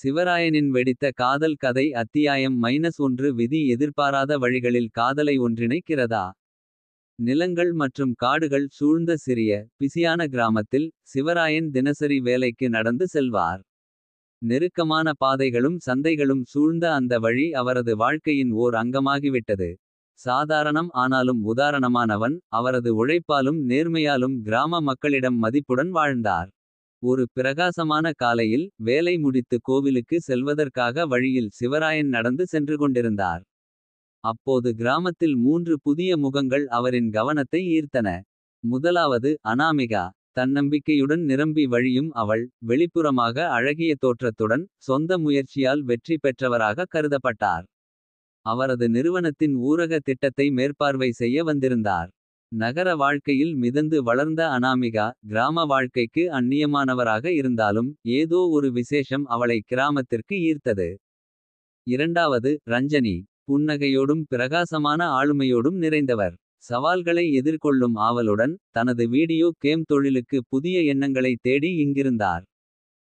சிவராயனின் வெடித்த காதல் கதை அத்தியாயம் -1 விதி எதிர்பாராத வழிகளில் காதலை ஒன்றிணைக்கிறதா. நிலங்கள் மற்றும் காடுகள் சூழ்ந்த சிறிய பிசியான கிராமத்தில். சிவராயன் தினசரி வேலைக்கு நடந்து செல்வார். நெருக்கமான பாதைகளும் சந்தைகளும் சூழ்ந்த அந்த வழி அவரது வாழ்க்கையின் ஓர் அங்கமாகிவிட்டது. சாதாரணம் ஆனாலும் உதாரணமானவன். அவரது உழைப்பாலும் நேர்மையாலும் கிராம மக்களிடம் மதிப்புடன் வாழ்ந்தார். ஒரு பிரகாசமான காலையில் வேலை முடித்து கோவிலுக்கு செல்வதற்காக வழியில் சிவராயன் நடந்து சென்று கொண்டிருந்தார். அப்போது கிராமத்தில் 3 புதிய முகங்கள் அவரின் கவனத்தை ஈர்த்தன. முதலாவது அனாமிகா. தன்னம்பிக்கையுடன் நிரம்பி வழியும் அவள். வெளிப்புறமாக அழகிய தோற்றத்துடன் சொந்த முயற்சியால் வெற்றி பெற்றவராக கருதப்பட்டார். அவரது நிறுவனத்தின் ஊரக திட்டத்தை மேற்பார்வை செய்ய வந்திருந்தார். நகர வாழ்க்கையில் மிதந்து வளர்ந்த அனாமிகா. கிராம வாழ்க்கைக்கு அந்நியமானவராக இருந்தாலும். ஏதோ ஒரு விசேஷம் அவளை கிராமத்திற்கு ஈர்த்தது. இரண்டாவது ரஞ்சனி. புன்னகையோடும் பிரகாசமான ஆளுமையோடும் நிறைந்தவர். சவால்களை எதிர்கொள்ளும் ஆவலுடன். தனது வீடியோ கேம் தொழிலுக்கு புதிய எண்ணங்களை தேடி இங்கிருந்தார்.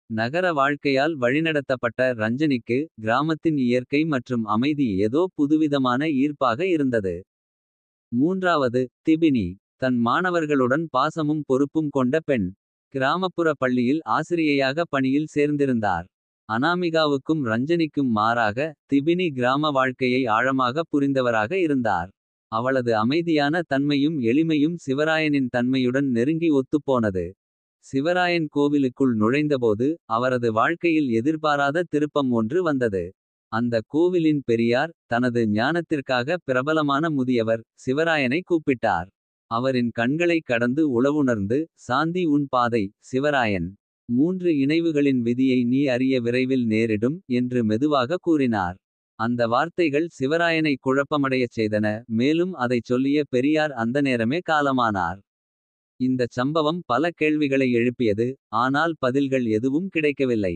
நகர வாழ்க்கையால் வழிநடத்தப்பட்ட ரஞ்சனிக்கு. கிராமத்தின் இயற்கை மற்றும் அமைதி ஏதோ புதுவிதமான ஈர்ப்பாக இருந்தது. மூன்றாவது திபினி. தன் மாணவர்களுடன் பாசமும் பொறுப்பும் கொண்ட பெண். கிராமப்புற பள்ளியில் ஆசிரியையாக பணியில் சேர்ந்திருந்தார். அனாமிகாவுக்கும் ரஞ்சனிக்கும் மாறாக. திபினி கிராம வாழ்க்கையை ஆழமாக புரிந்தவராக இருந்தார். அவளது அமைதியான தன்மையும் எளிமையும் சிவராயனின் தன்மையுடன் நெருங்கி ஒத்துப்போனது. சிவராயன் கோவிலுக்குள் நுழைந்தபோது. அவரது வாழ்க்கையில் எதிர்பாராத திருப்பம் ஒன்று வந்தது. அந்த கோவிலின் பெரியார். தனது ஞானத்திற்காக பிரபலமான முதியவர். சிவராயனை கூப்பிட்டார். அவரின் கண்களைக் கடந்து உளவுணர்ந்து. சாந்தி உன் பாதை சிவராயன். 3 இணைவுகளின் விதியை நீ அறிய விரைவில் நேரிடும். என்று மெதுவாக கூறினார். அந்த வார்த்தைகள் சிவராயனை குழப்பமடையச் செய்தன. மேலும் அதைச் சொல்லிய பெரியார் அந்த நேரமே காலமானார். இந்தச் சம்பவம் பல கேள்விகளை எழுப்பியது. ஆனால் பதில்கள் எதுவும் கிடைக்கவில்லை.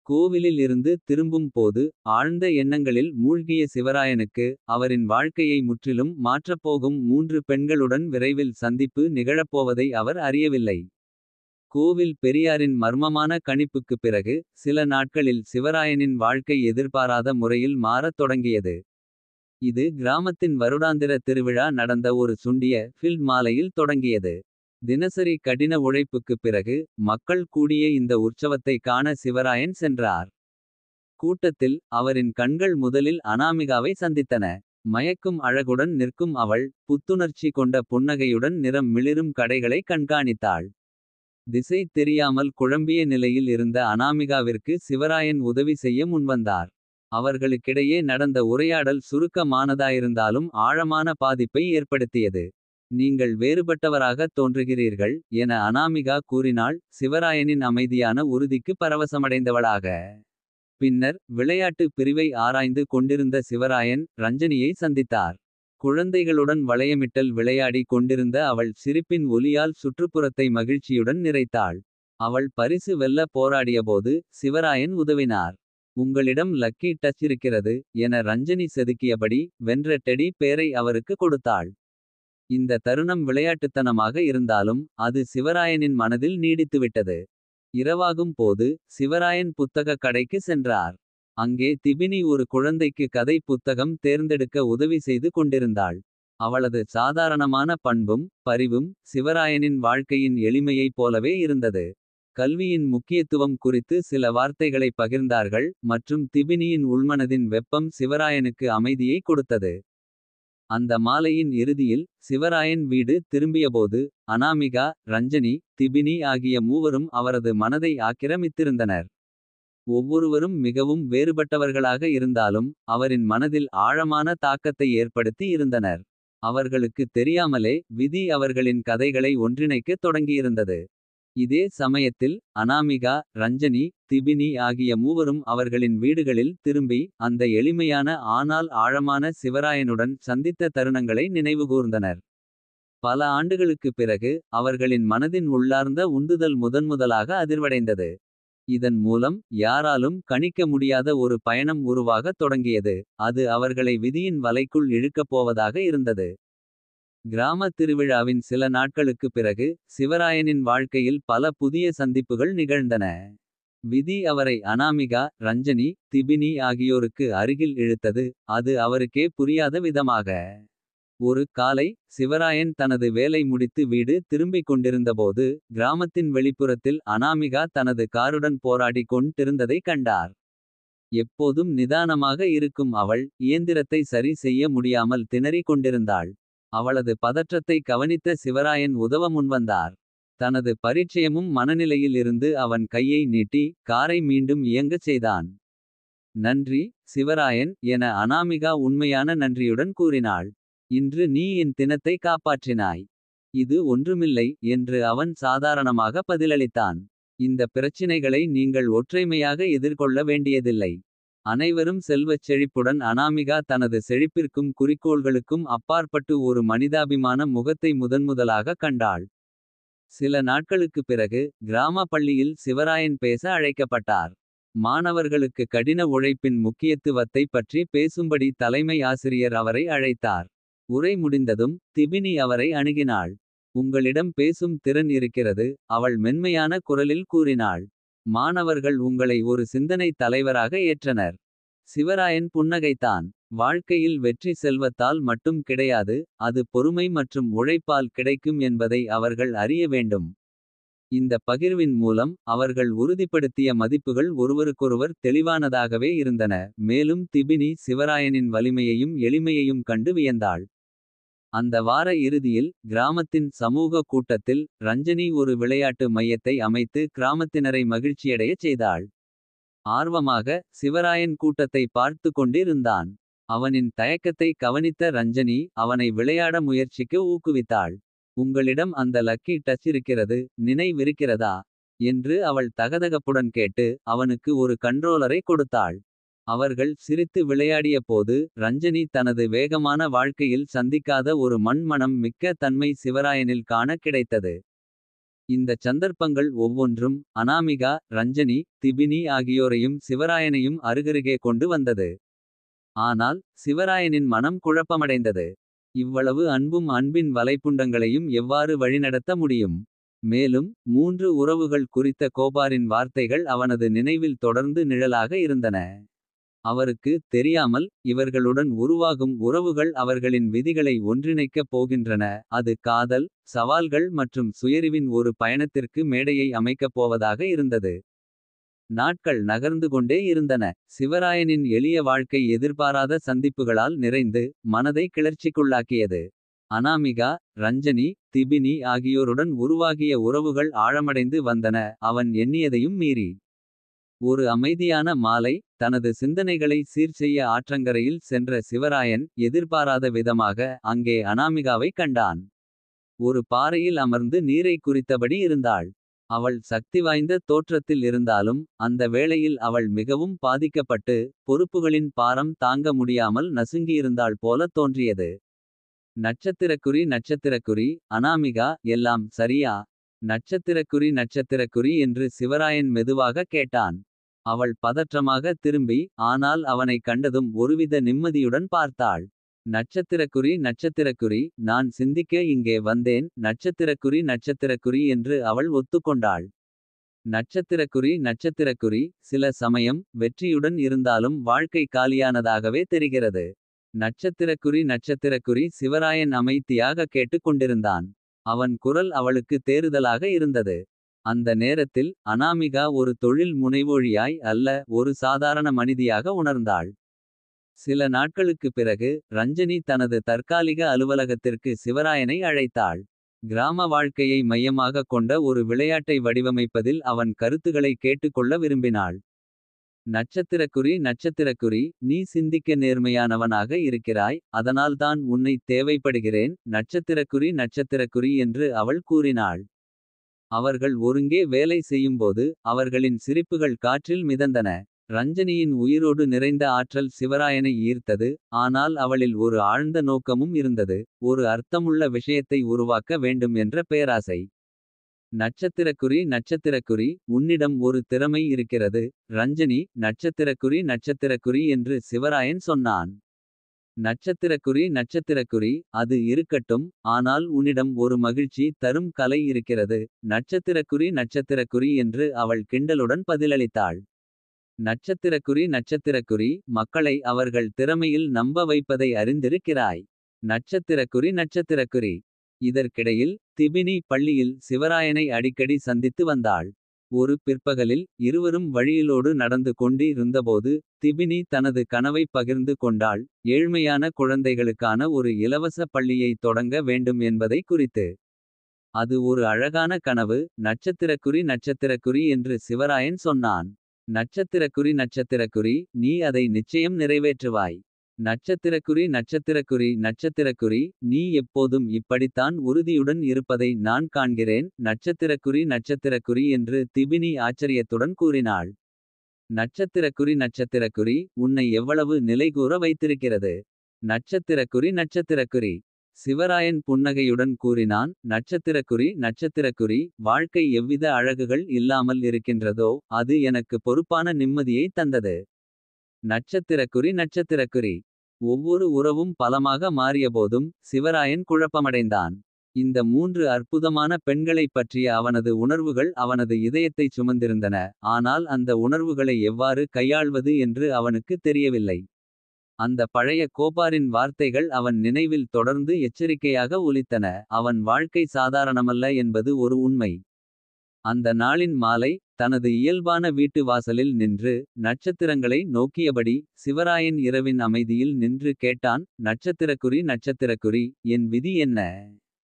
கோவிலில் இருந்து திரும்பும் போது. ஆழ்ந்த எண்ணங்களில் மூழ்கிய சிவராயனுக்கு. அவரின் வாழ்க்கையை முற்றிலும் மாற்றப்போகும் 3 பெண்களுடன் விரைவில் சந்திப்பு நிகழப்போவதை அவர் அறியவில்லை. கோவில் பெரியாரின் மர்மமான கணிப்புக்குப் பிறகு. சில நாட்களில் சிவராயனின் வாழ்க்கை எதிர்பாராத முறையில் மாறத் தொடங்கியது. இது கிராமத்தின் வருடாந்திர திருவிழா நடந்த ஒரு சுண்டிய ஃபில்ட் மாலையில் தொடங்கியது. தினசரி கடின உழைப்புக்குப் பிறகு. மக்கள் கூடிய இந்த உற்சவத்தை காண சிவராயன் சென்றார். கூட்டத்தில் அவரின் கண்கள் முதலில் அனாமிகாவை சந்தித்தன. மயக்கும் அழகுடன் நிற்கும் அவள். புத்துணர்ச்சி கொண்ட புன்னகையுடன் நிறம் மிளிரும் கடைகளை கண்காணித்தாள். திசை தெரியாமல் குழம்பிய நிலையில் இருந்த அனாமிகாவிற்கு. சிவராயன் உதவி செய்ய முன்வந்தார். அவர்களுக்கிடையே நடந்த உரையாடல் சுருக்கமானதாயிருந்தாலும். ஆழமான பாதிப்பை ஏற்படுத்தியது. நீங்கள் வேறுபட்டவராக தோன்றுகிறீர்கள். என அனாமிகா கூறினாள். சிவராயனின் அமைதியான உறுதிக்கு பரவசமடைந்தவளாக. பின்னர் விளையாட்டு பிரிவை ஆராய்ந்து கொண்டிருந்த சிவராயன். ரஞ்சனியை சந்தித்தார். குழந்தைகளுடன் வளையமிட்டல் விளையாடி கொண்டிருந்த அவள். சிரிப்பின் ஒலியால் சுற்றுப்புறத்தை மகிழ்ச்சியுடன் நிறைத்தாள். அவள் பரிசு வெல்ல போராடியபோது. சிவராயன் உதவினார். உங்களிடம் லக்கி டச் இருக்கிறது. என ரஞ்சனி செதுக்கியபடி. வென்ற டெடி பேரை அவருக்கு கொடுத்தாள். இந்த தருணம் விளையாட்டுத்தனமாக இருந்தாலும். அது சிவராயனின் மனதில் நீடித்துவிட்டது. இரவாகும் போது சிவராயன் புத்தக கடைக்கு சென்றார். அங்கே திபினி ஒரு குழந்தைக்கு கதை புத்தகம் தேர்ந்தெடுக்க உதவி செய்து கொண்டிருந்தாள். அவளது சாதாரணமான பண்பும் பரிவும். சிவராயனின் வாழ்க்கையின் எளிமையைப் போலவே இருந்தது. கல்வியின் முக்கியத்துவம் குறித்து சில வார்த்தைகளை பகிர்ந்தார்கள். மற்றும் திபினியின் உள்மனதின் வெப்பம் சிவராயனுக்கு அமைதியை கொடுத்தது. அந்த மாலையின் இறுதியில் சிவராயன் வீடு திரும்பியபோது. அனாமிகா ரஞ்சனி திபினி ஆகிய மூவரும் அவரது மனதை ஆக்கிரமித்திருந்தனர். ஒவ்வொருவரும் மிகவும் வேறுபட்டவர்களாக இருந்தாலும். அவரின் மனதில் ஆழமான தாக்கத்தை ஏற்படுத்தி இருந்தனர். அவர்களுக்கு தெரியாமலே விதி அவர்களின் கதைகளை ஒன்றிணைக்கத் தொடங்கியிருந்தது. இதே சமயத்தில் அனாமிகா ரஞ்சனி திபினி ஆகிய மூவரும் அவர்களின் வீடுகளில் திரும்பி. அந்த எளிமையான ஆனால் ஆழமான சிவராயனுடன் சந்தித்த தருணங்களை நினைவுகூர்ந்தனர். பல ஆண்டுகளுக்குப் பிறகு. அவர்களின் மனதின் உள்ளார்ந்த உந்துதல் முதன்முதலாக அதிர்வடைந்தது. இதன் மூலம் யாராலும் கணிக்க முடியாத ஒரு பயணம் உருவாகத் தொடங்கியது. அது அவர்களை விதியின் வலைக்குள் இழுக்கப் போவதாக இருந்தது. கிராம திருவிழாவின் சில நாட்களுக்குப் பிறகு. சிவராயனின் வாழ்க்கையில் பல புதிய சந்திப்புகள் நிகழ்ந்தன. விதி அவரை அனாமிகா, ரஞ்சனி, திபினி ஆகியோருக்கு அருகில் இழுத்தது. அது அவருக்கே புரியாத விதமாக. ஒரு காலை சிவராயன் தனது வேலை முடித்து வீடு திரும்பிக் கொண்டிருந்தபோது. கிராமத்தின் வெளிப்புறத்தில் அனாமிகா தனது காருடன் போராடிக் கொண்டிருந்ததைக் கண்டார். எப்போதும் நிதானமாக இருக்கும் அவள் இயந்திரத்தை சரி செய்ய முடியாமல் திணறிக் கொண்டிருந்தாள். அவளது பதற்றத்தை கவனித்த சிவராயன் உதவ முன்வந்தார். தனது பரிச்சயமும் மனநிலையில் இருந்து அவன் கையை நீட்டி காரை மீண்டும் இயங்கச் செய்தான். நன்றி சிவராயன் என அனாமிகா உண்மையான நன்றியுடன் கூறினாள். இன்று நீ என் தினத்தை காப்பாற்றினாய். இது ஒன்றுமில்லை என்று அவன் சாதாரணமாக பதிலளித்தான். இந்த பிரச்சினைகளை நீங்கள் ஒற்றைமையாக எதிர்கொள்ள வேண்டியதில்லை. அனைவரும் செல்வச் செழிப்புடன் அனாமிகா தனது செழிப்பிற்கும் குறிக்கோள்களுக்கும் அப்பாற்பட்டு ஒரு மனிதாபிமான முகத்தை முதன்முதலாக கண்டாள். சில நாட்களுக்குப் பிறகு கிராம பள்ளியில் சிவராயன் பேச அழைக்கப்பட்டார். மாணவர்களுக்கு கடின உழைப்பின் முக்கியத்துவத்தைப் பற்றி பேசும்படி தலைமை ஆசிரியர் அவரை அழைத்தார். உரை முடிந்ததும் திபினி அவரை அணுகினாள். உங்களிடம் பேசும் திறன் இருக்கிறது. அவள் மென்மையான குரலில் கூறினாள். மாணவர்கள் உங்களை ஒரு சிந்தனை தலைவராக ஏற்றனர். சிவராயன் புன்னகைத்தான். வாழ்க்கையில் வெற்றி செல்வத்தால் மட்டும் கிடையாது. அது பொறுமை மற்றும் உழைப்பால் கிடைக்கும் என்பதை அவர்கள் அறிய வேண்டும். இந்த பகிர்வின் மூலம் அவர்கள் உறுதிப்படுத்திய மதிப்புகள் ஒருவருக்கொருவர் தெளிவானதாகவே இருந்தன. மேலும் திபினி சிவராயனின் வலிமையையும் எளிமையையும் கண்டு வியந்தாள். அந்த வார இறுதியில் கிராமத்தின் சமூக கூட்டத்தில் ரஞ்சனி ஒரு விளையாட்டு மையத்தை அமைத்து கிராமத்தினரை மகிழ்ச்சியடையச் செய்தாள். ஆர்வமாக சிவராயன் கூட்டத்தை பார்த்து கொண்டிருந்தான். அவனின் தயக்கத்தை கவனித்த ரஞ்சனி அவனை விளையாட முயற்சிக்க ஊக்குவித்தாள். உங்களிடம் அந்த லக்கி டச் இருக்கிறது நினைவிருக்கிறதா என்று அவள் தகதகப்புடன் கேட்டு அவனுக்கு ஒரு கண்ட்ரோலரை கொடுத்தாள். அவர்கள் சிரித்து விளையாடிய போது ரஞ்சனி தனது வேகமான வாழ்க்கையில் சந்திக்காத ஒரு மண்மனம் மிக்க தன்மை சிவராயனில் காண கிடைத்தது. இந்த சந்தர்ப்பங்கள் ஒவ்வொன்றும் அனாமிகா, ரஞ்சனி, திபினி ஆகியோரையும் சிவராயனையும் அருகருகே கொண்டு வந்தது. ஆனால் சிவராயனின் மனம் குழப்பமடைந்தது. இவ்வளவு அன்பும் அன்பின் வலைப்புண்டங்களையும் எவ்வாறு வழிநடத்த முடியும். மேலும் 3 உறவுகள் குறித்த கோபாரின் வார்த்தைகள் அவனது நினைவில் தொடர்ந்து நிழலாக இருந்தன. அவருக்கு தெரியாமல் இவர்களுடன் உருவாகும் உறவுகள் அவர்களின் விதிகளை ஒன்றிணைக்கப் போகின்றன. அது காதல், சவால்கள் மற்றும் சுயறிவின் ஒரு பயணத்திற்கு மேடையை அமைக்கப் போவதாக இருந்தது. நாட்கள் நகர்ந்து கொண்டே இருந்தன. சிவராயனின் எளிய வாழ்க்கை எதிர்பாராத சந்திப்புகளால் நிறைந்து மனதை கிளர்ச்சிக்குள்ளாக்கியது. அனாமிகா, ரஞ்சனி, திபினி ஆகியோருடன் உருவாகிய உறவுகள் ஆழமடைந்து வந்தன. அவன் எண்ணியதையும் மீறி. ஒரு அமைதியான மாலை தனது சிந்தனைகளை சீர்செய்ய ஆற்றங்கரையில் சென்ற சிவராயன் எதிர்பாராத விதமாக அங்கே அனாமிகாவை கண்டான். ஒரு பாறையில் அமர்ந்து நீரை குறித்தபடி இருந்தாள். அவள் சக்திவாய்ந்த தோற்றத்தில் இருந்தாலும் அந்த வேளையில் அவள் மிகவும் பாதிக்கப்பட்டு பொறுப்புகளின் பாரம் தாங்க முடியாமல் நசுங்கியிருந்தாள் போல தோன்றியது. நட்சத்திரக்குறி நட்சத்திரக்குறி அனாமிகா எல்லாம் சரியா. நட்சத்திரக்குறி என்று சிவராயன் மெதுவாக கேட்டான். அவள் பதற்றமாக திரும்பி ஆனால் அவனை கண்டதும் ஒருவித நிம்மதியுடன் பார்த்தாள். நட்சத்திரக்குறி நான் சிந்திக்க இங்கே வந்தேன். நட்சத்திரக்குறி என்று அவள் ஒத்துக்கொண்டாள். நட்சத்திரக்குறி சில சமயம் வெற்றியுடன் இருந்தாலும் வாழ்க்கை காலியானதாகவே தெரிகிறது. நட்சத்திரக்குறி சிவராயன் அமைதியாக கேட்டுக் கொண்டிருந்தான். அவன் குரல் அவளுக்கு தேறுதலாக இருந்தது. அந்த நேரத்தில் அனாமிகா ஒரு தொழில் முனைவோழியாய் அல்ல ஒரு சாதாரண மனிதியாக உணர்ந்தாள். சில நாட்களுக்குப் பிறகு ரஞ்சனி தனது தற்காலிக அலுவலகத்திற்கு சிவராயனை அழைத்தாள். கிராம வாழ்க்கையை மையமாக கொண்ட ஒரு விளையாட்டை வடிவமைப்பதில் அவன் கருத்துக்களை கேட்டுக்கொள்ள விரும்பினாள். நட்சத்திரக்குறி நீ சிந்திக்க நேர்மையானவனாக இருக்கிறாய். அதனால்தான் உன்னை தேவைப்படுகிறேன். நட்சத்திரக்குறி என்று அவள் கூறினாள். அவர்கள் ஒருங்கே வேலை செய்யும்போது அவர்களின் சிரிப்புகள் காற்றில் மிதந்தன. ரஞ்சனியின் உயிரோடு நிறைந்த ஆற்றல் சிவராயனை ஈர்த்தது. ஆனால் அவளில் ஒரு ஆழ்ந்த நோக்கமும் இருந்தது. ஒரு அர்த்தமுள்ள விஷயத்தை உருவாக்க வேண்டும் என்ற பேராசை. நட்சத்திரக்குறி உன்னிடம் ஒரு திறமை இருக்கிறது. ரஞ்சனி நட்சத்திரக்குறி என்று சிவராயன் சொன்னான். நட்சத்திரக்குறி அது இருக்கட்டும். ஆனால் உன்னிடம் ஒரு மகிழ்ச்சி தரும் கலை இருக்கிறது. நட்சத்திரக்குறி என்று அவள் கிண்டலுடன் பதிலளித்தாள். நட்சத்திரக்குறி மக்களை அவர்கள் திறமையில் நம்ப வைப்பதை அறிந்திருக்கிறாய். நட்சத்திரக்குறி. இதற்கிடையில் திபினி பள்ளியில் சிவராயனை அடிக்கடி சந்தித்து வந்தாள். ஒரு பிற்பகலில் இருவரும் வழியிலோடு நடந்து கொண்டிருந்தபோது. திபினி தனது கனவை பகிர்ந்து கொண்டாள். ஏழ்மையான குழந்தைகளுக்கான ஒரு இலவச பள்ளியை தொடங்க வேண்டும் என்பதை குறித்து. அது ஒரு அழகான கனவு. நட்சத்திரக்குறி என்று சிவராயன் சொன்னான். நட்சத்திரக்குறி நீ அதை நிச்சயம் நிறைவேற்றுவாய். நட்சத்திரக்குறி நீ எப்போதும் இப்படித்தான் உறுதியுடன் இருப்பதை நான் காண்கிறேன். நட்சத்திரக்குறி என்று திபினி ஆச்சரியத்துடன் கூறினாள். நட்சத்திரக்குறி உன்னை எவ்வளவு நிலைகூர வைத்திருக்கிறது. நட்சத்திரக்குறி சிவராயன் புன்னகையுடன் கூறினான். நட்சத்திரக்குறி வாழ்க்கை எவ்வித அழகுகள் இல்லாமல் இருக்கின்றதோ. அது எனக்கு பொறுப்பான நிம்மதியை தந்தது. நட்சத்திரக்குறி ஒவ்வொரு உறவும் பலமாக மாறியபோதும். சிவராயன் குழப்பமடைந்தான். இந்த 3 அற்புதமான பெண்களைப் பற்றிய அவனது உணர்வுகள் அவனது இதயத்தைச் சுமந்திருந்தன. ஆனால் அந்த உணர்வுகளை எவ்வாறு கையாள்வது என்று அவனுக்கு தெரியவில்லை. அந்த பழைய கோபாரின் வார்த்தைகள் அவன் நினைவில் தொடர்ந்து எச்சரிக்கையாக ஒலித்தன. அவன் வாழ்க்கை சாதாரணமல்ல என்பது ஒரு உண்மை. அந்த நாளின் மாலை தனது இயல்பான வீட்டு வாசலில் நின்று. நட்சத்திரங்களை நோக்கியபடி சிவராயன் இரவின் அமைதியில் நின்று கேட்டான். நட்சத்திரக்குறி என் விதி என்ன.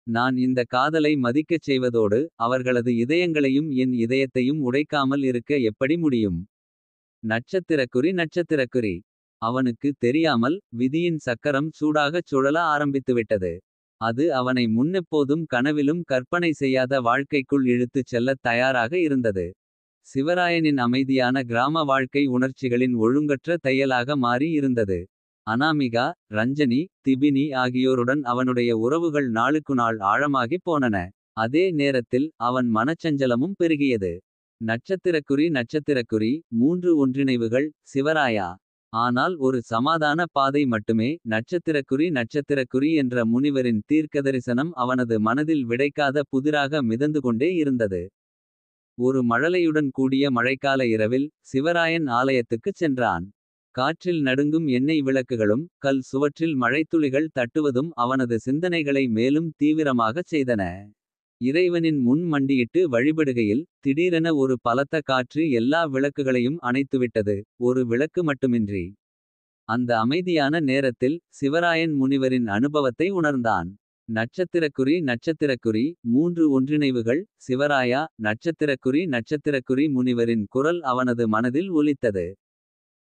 நான் இந்த காதலை மதிக்கச் செய்வதோடு. அவர்களது இதயங்களையும் என் இதயத்தையும் உடைக்காமல் இருக்க எப்படி முடியும். நட்சத்திரக்குறி அவனுக்கு தெரியாமல் விதியின் சக்கரம் சூடாகச் சுழல ஆரம்பித்துவிட்டது. அது அவனை முன்னெப்போதும் கனவிலும் கற்பனை செய்யாத வாழ்க்கைக்குள் இழுத்துச் செல்லத் தயாராக இருந்தது. சிவராயனின் அமைதியான கிராம வாழ்க்கை உணர்ச்சிகளின் ஒழுங்கற்ற தையலாக மாறி இருந்தது. அனாமிகா, ரஞ்சனி, திபினி ஆகியோருடன் அவனுடைய உறவுகள் நாளுக்கு நாள் ஆழமாகிப் போனன. அதே நேரத்தில் அவன் மனச்சஞ்சலமும் பெருகியது. நட்சத்திரக்குறி 3 ஒன்றிணைவுகள் சிவராயா. ஆனால் ஒரு சமாதான பாதை மட்டுமே. நட்சத்திரக்குறி என்ற முனிவரின் தீர்க்கதரிசனம் அவனது மனதில் விடைக்காத புதிராக மிதந்து கொண்டே இருந்தது. ஒரு மழலையுடன் கூடிய மழைக்கால இரவில். சிவராயன் ஆலயத்துக்குச் சென்றான். காற்றில் நடுங்கும் எண்ணெய் விளக்குகளும். கல் சுவற்றில் மழைத்துளிகள் தட்டுவதும் அவனது சிந்தனைகளை மேலும் தீவிரமாகச் செய்தன. இறைவனின் முன் மண்டியிட்டு வழிபடுகையில். திடீரென ஒரு பலத்த காற்று எல்லா விளக்குகளையும் அணைத்துவிட்டது. ஒரு விளக்கு மட்டுமின்றி. அந்த அமைதியான நேரத்தில் சிவராயன் முனிவரின் அனுபவத்தை உணர்ந்தான். நட்சத்திரக்குறி 3 ஒன்றிணைவுகள் சிவராயா. நட்சத்திரக்குறி முனிவரின் குரல் அவனது மனதில் ஒலித்தது.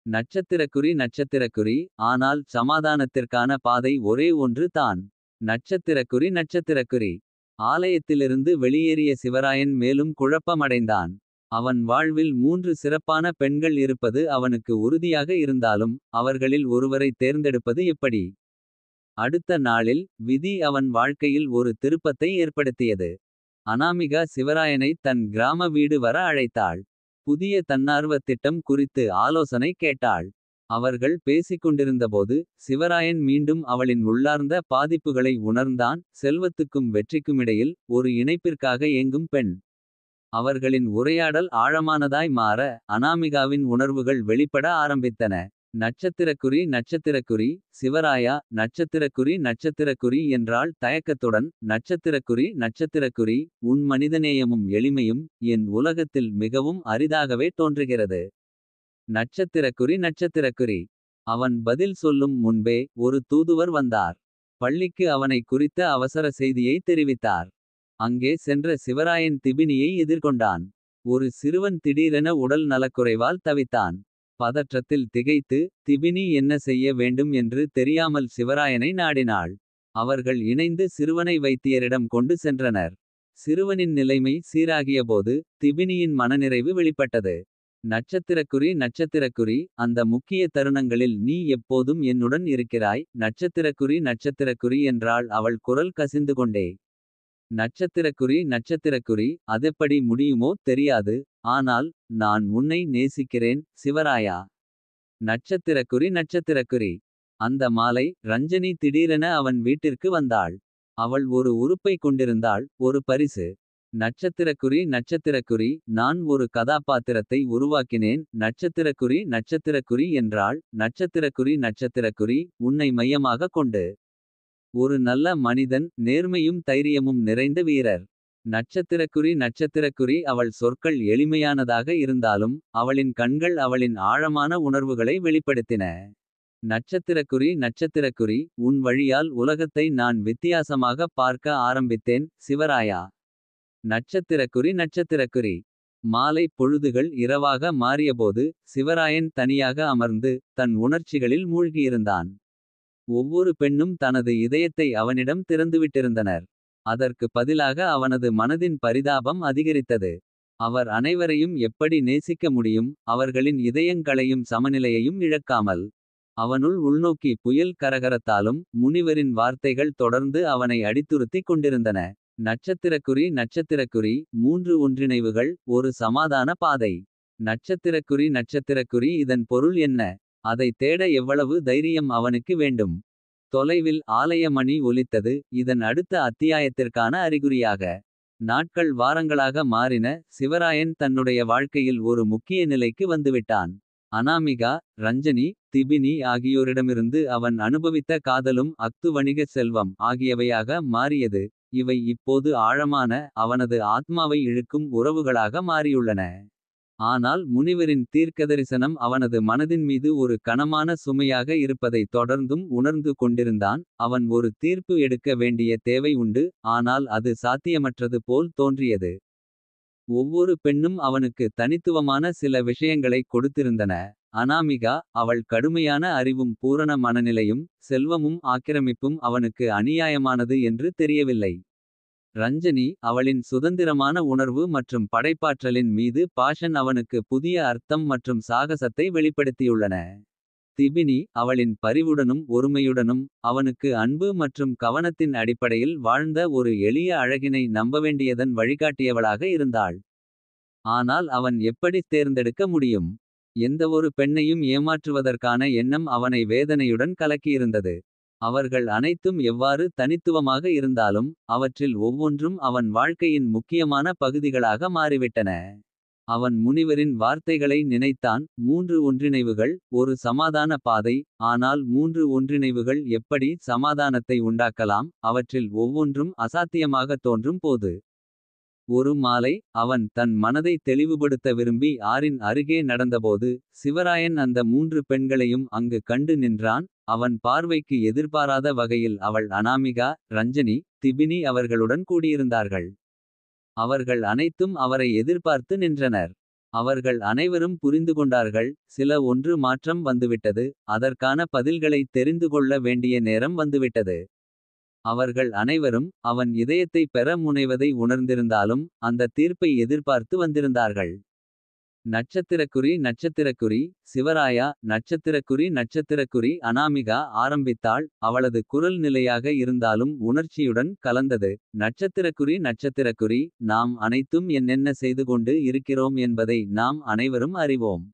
நட்சத்திரக்குறி ஆனால் சமாதானத்திற்கான பாதை ஒரே ஒன்று தான். நட்சத்திரக்குறி ஆலயத்திலிருந்து வெளியேறிய சிவராயன் மேலும் குழப்பமடைந்தான். அவன் வாழ்வில் 3 சிறப்பான பெண்கள் இருப்பது அவனுக்கு உறுதியாக இருந்தாலும். அவர்களில் ஒருவரை தேர்ந்தெடுப்பது எப்படி. அடுத்த நாளில் விதி அவன் வாழ்க்கையில் ஒரு திருப்பத்தை ஏற்படுத்தியது. அனாமிகா சிவராயனை தன் கிராம வீடு வர அழைத்தாள். புதிய தன்னார்வ திட்டம் குறித்து ஆலோசனை கேட்டாள். அவர்கள் பேசிக்கொண்டிருந்தபோது. சிவராயன் மீண்டும் அவளின் உள்ளார்ந்த பாதிப்புகளை உணர்ந்தான். செல்வத்துக்கும் வெற்றிக்குமிடையில் ஒரு இணைப்பிற்காக ஏங்கும் பெண். அவர்களின் உரையாடல் ஆழமானதாய் மாற. அனாமிகாவின் உணர்வுகள் வெளிப்பட ஆரம்பித்தன. நட்சத்திரக்குறி சிவராயா. நட்சத்திரக்குறி என்றால் தயக்கத்துடன். நட்சத்திரக்குறி உன் மனிதநேயமும் எளிமையும். என் உலகத்தில் மிகவும் அரிதாகவே தோன்றுகிறது. நட்சத்திரக்குறி அவன் பதில் சொல்லும் முன்பே ஒரு தூதுவர் வந்தார். பள்ளிக்கு அவனை குறித்த அவசர செய்தியை தெரிவித்தார். அங்கே சென்ற சிவராயன் திபினியை எதிர்கொண்டான். ஒரு சிறுவன் திடீரென உடல் நலக்குறைவால் தவித்தான். பதற்றத்தில் திகைத்து திபினி என்ன செய்ய வேண்டும் என்று தெரியாமல் சிவராயனை நாடினாள். அவர்கள் இணைந்து சிறுவனை வைத்தியரிடம் கொண்டு சென்றனர். சிறுவனின் நிலைமை சீராகியபோது திபினியின் மனநிறைவு வெளிப்பட்டது. நட்சத்திரக்குறி அந்த முக்கிய தருணங்களில் நீ எப்போதும் என்னுடன் இருக்கிறாய். நட்சத்திரக்குறி என்றாள் அவள் குரல் கசிந்து கொண்டே. நட்சத்திரக்குறி அதெப்படி முடியுமோ தெரியாது. ஆனால் நான் உன்னை நேசிக்கிறேன் சிவராயா. நட்சத்திரக்குறி அந்த மாலை ரஞ்சனி திடீரென அவன் வீட்டிற்கு வந்தாள். அவள் ஒரு உறுப்பை கொண்டிருந்தாள், ஒரு பரிசு. நட்சத்திரக்குறி நட்சத்திரக்குறி நான் ஒரு கதாபாத்திரத்தை உருவாக்கினேன். நட்சத்திரக்குறி நட்சத்திரக்குறி என்றாள். நட்சத்திரக்குறி நட்சத்திரக்குறி உன்னை மையமாகக் கொண்டு. ஒரு நல்ல மனிதன், நேர்மையும் தைரியமும் நிறைந்த வீரர். நட்சத்திரக்குறி நட்சத்திரக்குறி அவள் சொற்கள் எளிமையானதாக இருந்தாலும். அவளின் கண்கள் அவளின் ஆழமான உணர்வுகளை வெளிப்படுத்தின. நட்சத்திரக்குறி நட்சத்திரக்குறி உன் வழியால் உலகத்தை நான் வித்தியாசமாக பார்க்க ஆரம்பித்தேன். சிவராயா. நட்சத்திரக்குறி நட்சத்திரக்குறி மாலை பொழுதுகள் இரவாக மாறியபோது. சிவராயன் தனியாக அமர்ந்து தன் உணர்ச்சிகளில் மூழ்கியிருந்தான். ஒவ்வொரு பெண்ணும் தனது இதயத்தை அவனிடம் திறந்துவிட்டிருந்தனர். அதற்கு பதிலாக அவனது மனதின் பரிதாபம் அதிகரித்தது. அவர் அனைவரையும் எப்படி நேசிக்க முடியும், அவர்களின் இதயங்களையும் சமநிலையையும் இழக்காமல். அவனுள் உள்நோக்கி புயல் கரகரத்தாலும். முனிவரின் வார்த்தைகள் தொடர்ந்து அவனை அடித்துறுத்திக் கொண்டிருந்தன. நட்சத்திரக்குறி நட்சத்திரக்குறி மூன்று ஒன்றிணைவுகள், ஒரு சமாதான பாதை. நட்சத்திரக்குறி நட்சத்திரக்குறி இதன் பொருள் என்ன. அதை தேட எவ்வளவு தைரியம் அவனுக்கு வேண்டும். தொலைவில் ஆலய மணி ஒலித்தது, இதன் அடுத்த அத்தியாயத்திற்கான அறிகுறியாக. நாட்கள் வாரங்களாக மாறின. சிவராயன் தன்னுடைய வாழ்க்கையில் ஒரு முக்கிய நிலைக்கு வந்துவிட்டான். அனாமிகா, ரஞ்சனி, திபினி ஆகியோரிடமிருந்து அவன் அனுபவித்த காதலும் அக்து வணிக செல்வம் ஆகியவையாக மாறியது. இவை இப்போது ஆழமான, அவனது ஆத்மாவை இழுக்கும் உறவுகளாக மாறியுள்ளன. ஆனால் முனிவரின் தீர்க்கதரிசனம் அவனது மனதின் மீது ஒரு கனமான சுமையாக இருப்பதை தொடர்ந்தும் உணர்ந்து கொண்டிருந்தான். அவன் ஒரு தீர்ப்பு எடுக்க வேண்டிய தேவை உண்டு, ஆனால் அது சாத்தியமற்றது போல் தோன்றியது. ஒவ்வொரு பெண்ணும் அவனுக்கு தனித்துவமான சில விஷயங்களை கொடுத்திருந்தன. அனாமிகா, அவள் கடுமையான அறிவும் பூரண மனநிலையும். செல்வமும் ஆக்கிரமிப்பும் அவனுக்கு அநியாயமானது என்று தெரியவில்லை. ரஞ்சனி, அவளின் சுதந்திரமான உணர்வு மற்றும் படைப்பாற்றலின் மீது பாஷன் அவனுக்கு புதிய அர்த்தம் மற்றும் சாகசத்தை வெளிப்படுத்தியுள்ளன. திபினி, அவளின் பரிவுடனும் ஒருமையுடனும். அவனுக்கு அன்பு மற்றும் கவனத்தின் அடிப்படையில் வாழ்ந்த ஒரு எளிய அழகினை நம்பவேண்டியதன் வழிகாட்டியவளாக இருந்தாள். ஆனால் அவன் எப்படி தேர்ந்தெடுக்க முடியும். எந்தவொரு பெண்ணையும் ஏமாற்றுவதற்கான எண்ணம் அவனை வேதனையுடன் கலக்கியிருந்தது. அவர்கள் அனைத்தும் எவ்வாறு தனித்துவமாக இருந்தாலும். அவற்றில் ஒவ்வொன்றும் அவன் வாழ்க்கையின் முக்கியமான பகுதிகளாக மாறிவிட்டன. அவன் முனிவரின் வார்த்தைகளை நினைத்தான். மூன்று ஒன்றிணைவுகள், ஒரு சமாதான பாதை. ஆனால் மூன்று ஒன்றிணைவுகள் எப்படி சமாதானத்தை உண்டாக்கலாம். அவற்றில் ஒவ்வொன்றும் அசாத்தியமாக தோன்றும் போது. ஒரு மாலை, அவன் தன் மனதை தெளிவுபடுத்த விரும்பி ஆரின் அருகே நடந்தபோது. சிவராயன் அந்த மூன்று பெண்களையும் அங்கு கண்டு நின்றான். அவன் பார்வைக்கு எதிர்பாராத வகையில் அவள் அனாமிகா, ரஞ்சனி, திபினி அவர்களுடன் கூடியிருந்தார்கள். அவர்கள் அனைத்தும் அவரை எதிர்பார்த்து நின்றனர். அவர்கள் அனைவரும் புரிந்துகொண்டார்கள், சில ஒன்று மாற்றம் வந்துவிட்டது. அதற்கான பதில்களை தெரிந்துகொள்ள வேண்டிய நேரம் வந்துவிட்டது. அவர்கள் அனைவரும் அவன் இதயத்தை பெற முனைவதை உணர்ந்திருந்தாலும். அந்த தீர்ப்பை எதிர்பார்த்து வந்திருந்தார்கள். நட்சத்திரக்குறி நட்சத்திரக்குறி சிவராயா. நட்சத்திரக்குறி நட்சத்திரக்குறி அனாமிகா ஆரம்பித்தாள். அவளது குரல் நிலையாக இருந்தாலும் உணர்ச்சியுடன் கலந்தது. நட்சத்திரக்குறி நட்சத்திரக்குறி நாம் அனைத்தும் என்னென்ன செய்து கொண்டு இருக்கிறோம் என்பதை நாம் அனைவரும் அறிவோம்.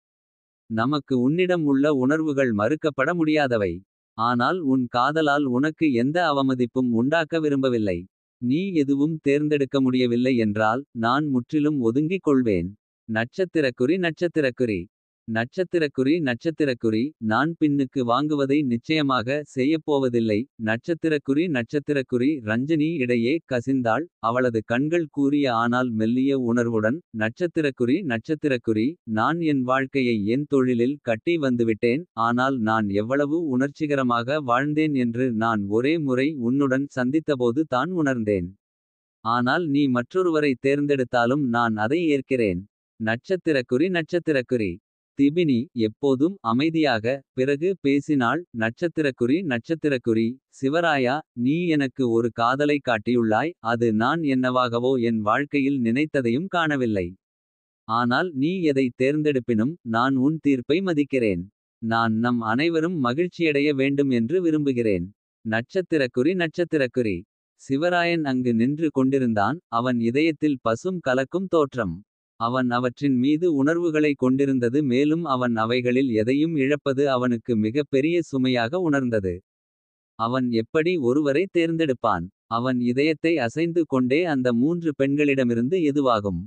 நமக்கு உன்னிடம் உள்ள உணர்வுகள் மறுக்கப்பட முடியாதவை. ஆனால் உன் காதலால் உனக்கு எந்த அவமதிப்பும் உண்டாக்க விரும்பவில்லை. நீ எதுவும் தேர்ந்தெடுக்க முடியவில்லை என்றால். நான் முற்றிலும் ஒதுங்கிக் கொள்வேன். நட்சத்திரக்குறி நட்சத்திரக்குறி நட்சத்திரக்குறி நட்சத்திரக்குறி நான் பின்னுக்கு வாங்குவதை நிச்சயமாக செய்யப்போவதில்லை. நட்சத்திரக்குறி நட்சத்திரக்குறி ரஞ்சனி இடையே கசிந்தாள். அவளது கண்கள் கூரிய ஆனால் மெல்லிய உணர்வுடன். நட்சத்திரக்குறி நட்சத்திரக்குரி நான் என் வாழ்க்கையை என் தொழிலில் கட்டி வந்துவிட்டேன். ஆனால் நான் எவ்வளவு உணர்ச்சிகரமாக வாழ்ந்தேன் என்று நான் ஒரே முறை உன்னுடன் சந்தித்தபோது தான் உணர்ந்தேன். ஆனால் நீ மற்றொருவரை தேர்ந்தெடுத்தாலும் நான் அதை ஏற்கிறேன். நட்சத்திரக்குறி நட்சத்திரக்குரி திபினி எப்போதும் அமைதியாக பிறகு பேசினாள். நட்சத்திரக்குறி நட்சத்திரக்குரி சிவராயா, நீ எனக்கு ஒரு காதலை காட்டியுள்ளாய். அது நான் என்னவாகவோ என் வாழ்க்கையில் நினைத்ததையும் காணவில்லை. ஆனால் நீ எதை தேர்ந்தெடுப்பினும் நான் உன் தீர்ப்பை மதிக்கிறேன். நான் நம் அனைவரும் மகிழ்ச்சியடைய வேண்டும் என்று விரும்புகிறேன். நட்சத்திரக்குறி நட்சத்திரக்குரி சிவராயன் அங்கு நின்று கொண்டிருந்தான். அவன் இதயத்தில் பசும் கலக்கும் தோற்றம். அவன் அவற்றின் மீது உணர்வுகளை கொண்டிருந்தது, மேலும் அவன் அவைகளில் எதையும் இழப்பது அவனுக்கு மிகப் பெரிய சுமையாக உணர்ந்தது. அவன் எப்படி ஒருவரை தேர்ந்தெடுப்பான். அவன் இதயத்தை அசைந்து கொண்டே அந்த 3 பெண்களிடமிருந்து எதுவாகும்.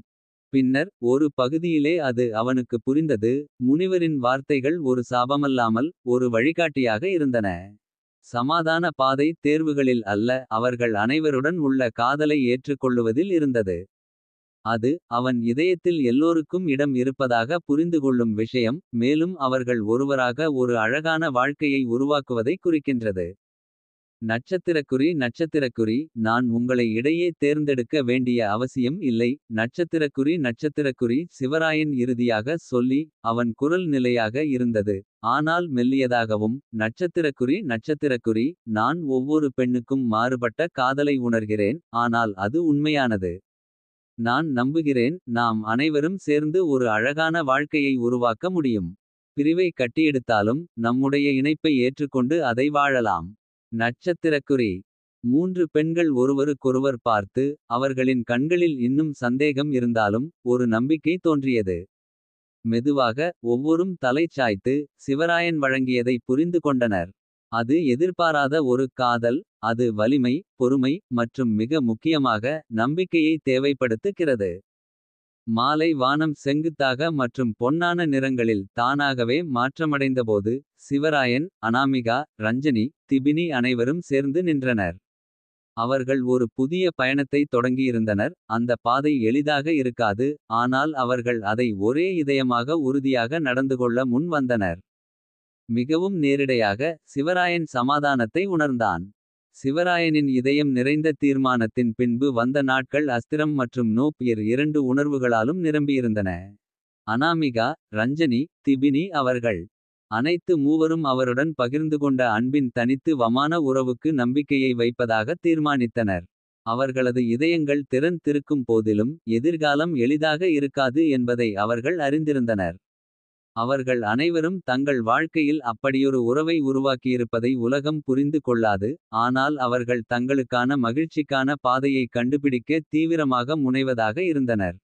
பின்னர் ஒரு பகுதியிலே அது அவனுக்கு புரிந்தது. முனிவரின் வார்த்தைகள் ஒரு சாபமல்லாமல் ஒரு வழிகாட்டியாக இருந்தன. சமாதான பாதை தேர்வுகளில் அல்ல, அவர்கள் அனைவருடன் உள்ள காதலை ஏற்றுக்கொள்ளுவதில் இருந்தது. அது அவன் இதயத்தில் எல்லோருக்கும் இடம் இருப்பதாக புரிந்துகொள்ளும் விஷயம். மேலும் அவர்கள் ஒருவராக ஒரு அழகான வாழ்க்கையை உருவாக்குவதை குறிக்கின்றது. நட்சத்திரக்குறி நட்சத்திரக்குறி, நான் உங்களை இடையே தேர்ந்தெடுக்க வேண்டிய அவசியம் இல்லை. நட்சத்திரக்குறி சிவராயன் இறுதியாக சொல்லி. அவன் குரல் நிலையாக இருந்தது, ஆனால் மெல்லியதாகவும். நட்சத்திரக்குறி, நான் ஒவ்வொரு பெண்ணுக்கும் மாறுபட்ட காதலை உணர்கிறேன், ஆனால் அது உண்மையானது. நான் நம்புகிறேன், நாம் அனைவரும் சேர்ந்து ஒரு அழகான வாழ்க்கையை உருவாக்க முடியும். பிரிவை கட்டியெடுத்தாலும் நம்முடைய இணைப்பை ஏற்றுக்கொண்டு அதை வாழலாம். நட்சத்திரக்குறி 3 பெண்கள் ஒருவருக்கொருவர் பார்த்து. அவர்களின் கண்களில் இன்னும் சந்தேகம் இருந்தாலும் ஒரு நம்பிக்கை தோன்றியது. மெதுவாக ஒவ்வொரும் தலை சாய்த்து சிவராயன் வழங்கியதை புரிந்து கொண்டனர். அது எதிர்பாராத ஒரு காதல். அது வலிமை, பொறுமை மற்றும் மிக முக்கியமாக நம்பிக்கையை தேவைப்படுத்துகிறது. மாலை வானம் செங்குத்தாக மற்றும் பொன்னான நிறங்களில் தானாகவே மாற்றமடைந்தபோது. சிவராயன், அனாமிகா, ரஞ்சனி, திபினி அனைவரும் சேர்ந்து நின்றனர். அவர்கள் ஒரு புதிய பயணத்தை தொடங்கியிருந்தனர். அந்த பாதை எளிதாக இருக்காது, ஆனால் அவர்கள் அதை ஒரே இதயமாக உறுதியாக நடந்துகொள்ள முன் வந்தனர். மிகவும் நேரிடையாக சிவராயன் சமாதானத்தை உணர்ந்தான். சிவராயனின் இதயம் நிறைந்த தீர்மானத்தின் பின்பு வந்த நாட்கள் அஸ்திரம் மற்றும் நோப்பியர் 2 உணர்வுகளாலும் நிரம்பியிருந்தன. அனாமிகா, ரஞ்சனி, திபினி அவர்கள் அனைத்து மூவரும் அவருடன் பகிர்ந்து கொண்ட அன்பின் தனித்து வமான உறவுக்கு நம்பிக்கையை வைப்பதாக தீர்மானித்தனர். அவர்களது இதயங்கள் திறந்திருக்கும் போதிலும் எதிர்காலம் எளிதாக இருக்காது என்பதை அவர்கள் அறிந்திருந்தனர். அவர்கள் அனைவரும் தங்கள் வாழ்க்கையில் அப்படியொரு உறவை உருவாக்கியிருப்பதை உலகம் புரிந்து கொள்ளாது. ஆனால் அவர்கள் தங்களுக்கான மகிழ்ச்சிக்கான பாதையை கண்டுபிடிக்க தீவிரமாக முனைவதாக இருந்தனர்.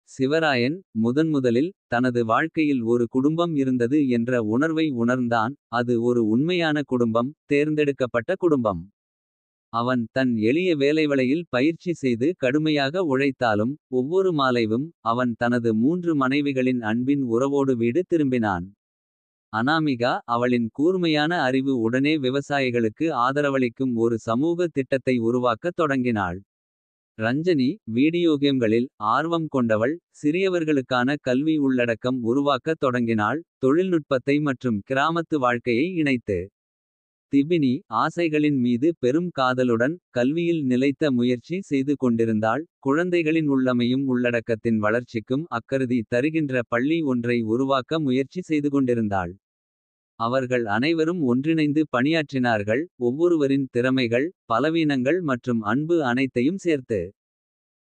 சிவராயன் முதன்முதலில் தனது வாழ்க்கையில் ஒரு குடும்பம் இருந்தது என்ற உணர்வை உணர்ந்தான். அது ஒரு உண்மையான குடும்பம், தேர்ந்தெடுக்கப்பட்ட குடும்பம். அவன் தன் எளிய வேலைவலையில் பயிற்சி செய்து கடுமையாக உழைத்தாலும். ஒவ்வொரு மாலைவும் அவன் தனது 3 மனைவிகளின் அன்பின் உறவோடு வீடு திரும்பினான். அனாமிகா அவளின் கூர்மையான அறிவு உடனே விவசாயிகளுக்கு ஆதரவளிக்கும் ஒரு சமூக திட்டத்தை உருவாக்கத் தொடங்கினாள். ரஞ்சனி வீடியோ கேம்களில் ஆர்வம் கொண்டவள். சிறியவர்களுக்கான கல்வி உள்ளடக்கம் உருவாக்கத் தொடங்கினாள், தொழில்நுட்பத்தை மற்றும் கிராமத்து வாழ்க்கையை இணைத்து. திபினி ஆசைகளின் மீது பெரும் காதலுடன் கல்வியில் நிலைத்த முயற்சி செய்து கொண்டிருந்தாள். குழந்தைகளின் உள்ளமையும் உள்ளடக்கத்தின் வளர்ச்சிக்கும் அக்கருதி தருகின்ற பள்ளி ஒன்றை உருவாக்க முயற்சி செய்து கொண்டிருந்தாள். அவர்கள் அனைவரும் ஒன்றிணைந்து பணியாற்றினார்கள், ஒவ்வொருவரின் திறமைகள், பலவீனங்கள் மற்றும் அன்பு அனைத்தையும் சேர்த்து.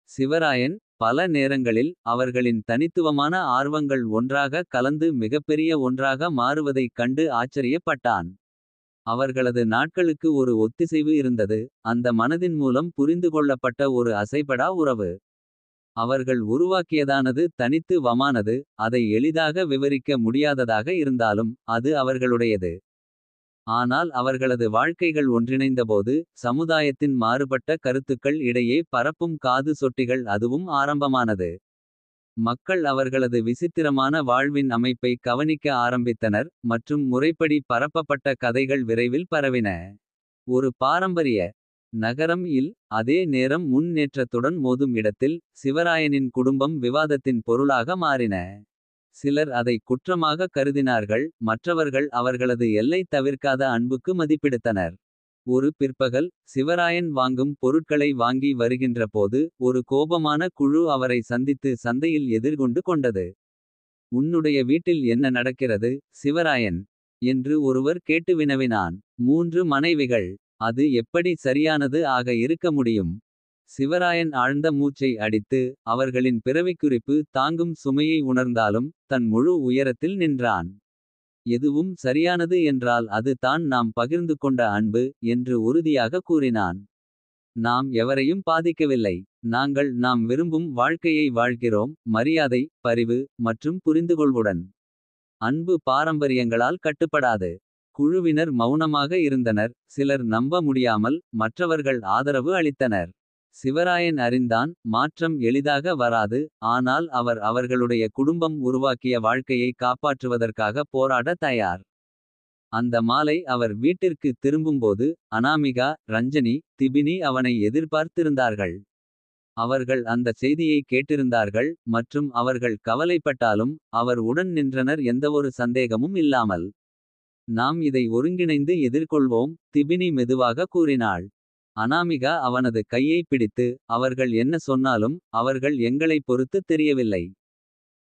சிவராயன் பல நேரங்களில் அவர்களின் தனித்துவமான ஆர்வங்கள் ஒன்றாக கலந்து மிகப்பெரிய ஒன்றாக மாறுவதைக் கண்டு ஆச்சரியப்பட்டான். அவர்களது நாட்களுக்கு ஒரு ஒத்திசைவு இருந்தது, அந்த மனதின் மூலம் புரிந்துகொள்ளப்பட்ட ஒரு அசைபடா உறவு. அவர்கள் உருவாக்கியதானது தனித்து வமானது, அதை எளிதாக விவரிக்க முடியாததாக இருந்தாலும் அது அவர்களுடையது. ஆனால் அவர்களது வாழ்க்கைகள் ஒன்றிணைந்தபோது சமுதாயத்தின் மாறுபட்ட கருத்துக்கள் இடையே பரப்பும் காது சொட்டிகள் அதுவும் ஆரம்பமானது. மக்கள் அவர்களது விசித்திரமான வாழ்வின் அமைப்பை கவனிக்க ஆரம்பித்தனர். மற்றும் முறைப்படி பரப்பப்பட்ட கதைகள் விரைவில் பரவின. ஒரு பாரம்பரிய நகரம் இல் அதே நேரம் முன்னேற்றத்துடன் மோதும் இடத்தில். சிவராயனின் குடும்பம் விவாதத்தின் பொருளாக மாறின. சிலர் அதை குற்றமாக கருதினார்கள், மற்றவர்கள் அவர்களது எல்லை தவிர்க்காத அன்புக்கு மதிப்பிடுத்தனர். ஒரு பிற்பகல் சிவராயன் வாங்கும் பொருட்களை வாங்கி வருகின்ற போது. ஒரு கோபமான குழு அவரை சந்தித்து சந்தையில் எதிர்கொண்டு கொண்டது. உன்னுடைய வீட்டில் என்ன நடக்கிறது, சிவராயன்? என்று ஒருவர் கேட்டு வினவினான். 3 மனைவிகள். அது எப்படி சரியானது ஆக இருக்க முடியும்? சிவராயன் ஆழ்ந்த மூச்சை அடித்து. அவர்களின் பிறவிக்குறிப்பு தாங்கும் சுமையை உணர்ந்தாலும் தன் முழு உயரத்தில் நின்றான். எதுவும் சரியானது என்றால் அது தான் நாம் பகிர்ந்து கொண்ட அன்பு. என்று உறுதியாக கூறினான். நாம் எவரையும் பாதிக்கவில்லை. நாங்கள் நாம் விரும்பும் வாழ்க்கையை வாழ்கிறோம். மரியாதை, பரிவு மற்றும் புரிந்துகொள்வுடன். அன்பு பாரம்பரியங்களால் கட்டுப்படாது. குழுவினர் மௌனமாக இருந்தனர். சிலர் நம்ப முடியாமல் மற்றவர்கள் ஆதரவு அளித்தனர். சிவராயன் அறிந்தான் மாற்றம் எளிதாக வராது. ஆனால் அவர் அவர்களுடைய குடும்பம் உருவாக்கிய வாழ்க்கையை காப்பாற்றுவதற்காக போராட தயார். அந்த மாலை அவர் வீட்டிற்கு திரும்பும்போது அனாமிகா, ரஞ்சனி, திபினி அவனை எதிர்பார்த்திருந்தார்கள். அவர்கள் அந்த செய்தியை கேட்டிருந்தார்கள் மற்றும் அவர்கள் கவலைப்பட்டாலும். அவர் உடன் நின்றனர் எந்தவொரு சந்தேகமும் இல்லாமல். நாம் இதை ஒருங்கிணைந்து எதிர்கொள்வோம். திபினி மெதுவாக கூறினாள். அனாமிகா அவனது கையை பிடித்து. அவர்கள் என்ன சொன்னாலும் அவர்கள் எங்களைப் பொறுத்து தெரியவில்லை.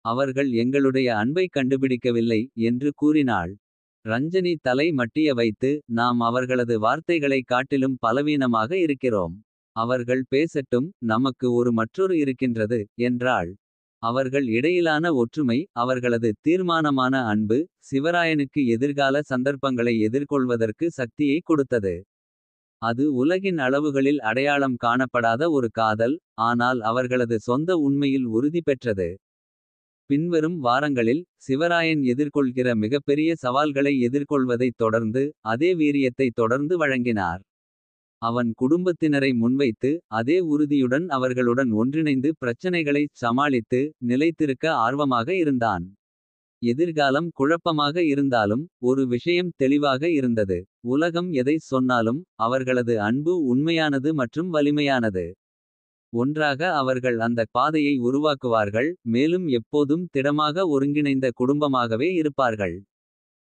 அவர்கள் எங்களுடைய அன்பை கண்டுபிடிக்கவில்லை என்று கூறினாள். ரஞ்சனி தலை மட்டிய வைத்து. நாம் அவர்களது வார்த்தைகளை காட்டிலும் பலவீனமாக இருக்கிறோம். அவர்கள் பேசட்டும் நமக்கு ஒரு மற்றொரு இருக்கின்றது என்றாள். அவர்கள் இடையிலான ஒற்றுமை அவர்களது தீர்மானமான அன்பு. சிவராயனுக்கு எதிர்கால சந்தர்ப்பங்களை எதிர்கொள்வதற்கு சக்தியை கொடுத்தது. அது உலகின் அளவுகளில் அடையாளம் காணப்படாத ஒரு காதல். ஆனால் அவர்களது சொந்த உண்மையில் உறுதி பெற்றது. பின்வரும் வாரங்களில் சிவராயன் எதிர்கொள்கிற மிகப்பெரிய சவால்களை எதிர்கொள்வதைத் தொடர்ந்து. அதே வீரியத்தை தொடர்ந்து வழங்கினார். அவன் குடும்பத்தினரை முன்வைத்து. அதே உறுதியுடன் அவர்களுடன் ஒன்றிணைந்து பிரச்சனைகளைச் சமாளித்து. நிலைத்திருக்க ஆர்வமாக இருந்தான். எதிர்காலம் குழப்பமாக இருந்தாலும். ஒரு விஷயம் தெளிவாக இருந்தது. உலகம் எதை சொன்னாலும் அவர்களது அன்பு உண்மையானது மற்றும் வலிமையானது. ஒன்றாக அவர்கள் அந்த பாதையை உருவாக்குவார்கள். மேலும் எப்போதும் திடமாக ஒருங்கிணைந்த குடும்பமாகவே இருப்பார்கள்.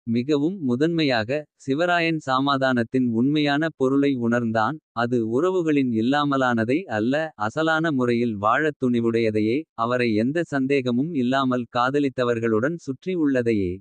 மிகவும் முதன்மையாக சிவராயன் சமாதானத்தின் உண்மையான பொருளை உணர்ந்தான். அது உறவுகளின் இல்லாமலானதை அல்ல. அசலான முறையில் வாழத் துணிவுடையதையே. அவரை எந்த சந்தேகமும் இல்லாமல் காதலித்தவர்களுடன் சுற்றி உள்ளதையே.